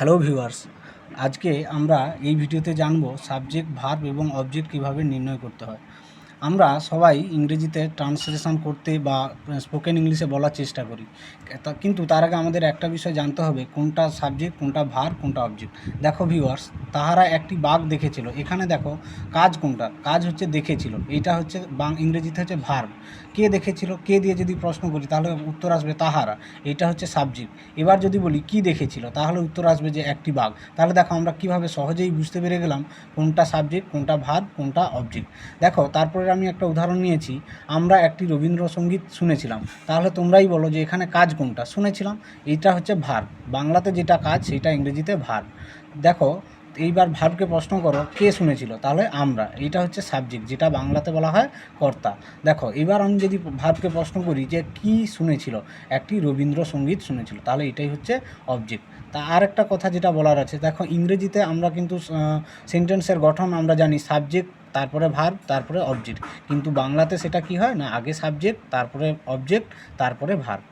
Hello viewers, আজকে আমরা এই ভিডিওতে জানব সাবজেক্ট, ভার্ব এবং অবজেক্ট কীভাবে নির্ণয় করতে হয়। আমরা সবাই ইংরেজিতে ট্রান্সলেশন করতে বা স্পোকেন ইংলিশে বলার চেষ্টা করি, কিন্তু তার আগে আমাদের একটা বিষয় জানতে হবে কোনটা সাবজেক্ট, কোনটা ভার্ব, কোনটা অবজেক্ট। দেখো ভিউয়ার্স, তাহারা একটি বাঘ দেখেছিল, এখানে দেখো কাজ কোনটা? কাজ হচ্ছে দেখেছিল, এইটা হচ্ছে ইংরেজিতে হচ্ছে ভার্ব। কে দেখেছিল, কে দিয়ে যদি প্রশ্ন করি তাহলে উত্তর আসবে তাহারা, এইটা হচ্ছে সাবজেক্ট। এবার যদি বলি কি দেখেছিল, তাহলে উত্তর আসবে যে একটি বাঘ। তাহলে দেখো আমরা কীভাবে সহজেই বুঝতে পেরে গেলাম কোনটা সাবজেক্ট, কোনটা ভার্ব, কোনটা অবজেক্ট। দেখো তারপরে আমি একটা উদাহরণ নিয়েছি, আমরা একটি রবীন্দ্রসঙ্গীত শুনেছিলাম। তাহলে তোমরাই বলো যে এখানে কাজ কোনটা? শুনেছিলাম, এইটা হচ্ছে ভার্ব। বাংলাতে যেটা কাজ সেটা ইংরেজিতে ভার্ব। দেখো এইবার ভার্বকে প্রশ্ন করো কে শুনেছিল, তাহলে আমরা, এইটা হচ্ছে সাবজেক্ট, যেটা বাংলাতে বলা হয় কর্তা। দেখো এবার আমি যদি ভার্বকে প্রশ্ন করি যে কি শুনেছিল, একটি রবীন্দ্রসঙ্গীত শুনেছিল, তাহলে এটাই হচ্ছে অবজেক্ট। তা আর একটা কথা যেটা বলার আছে, দেখো ইংরেজিতে আমরা কিন্তু সেন্টেন্সের গঠন আমরা জানি সাবজেক্ট, তারপরে ভার্ব, তারপরে অবজেক্ট। কিন্তু বাংলাতে সেটা কি হয় না, আগে সাবজেক্ট, তারপরে অবজেক্ট, তারপরে ভার্ব।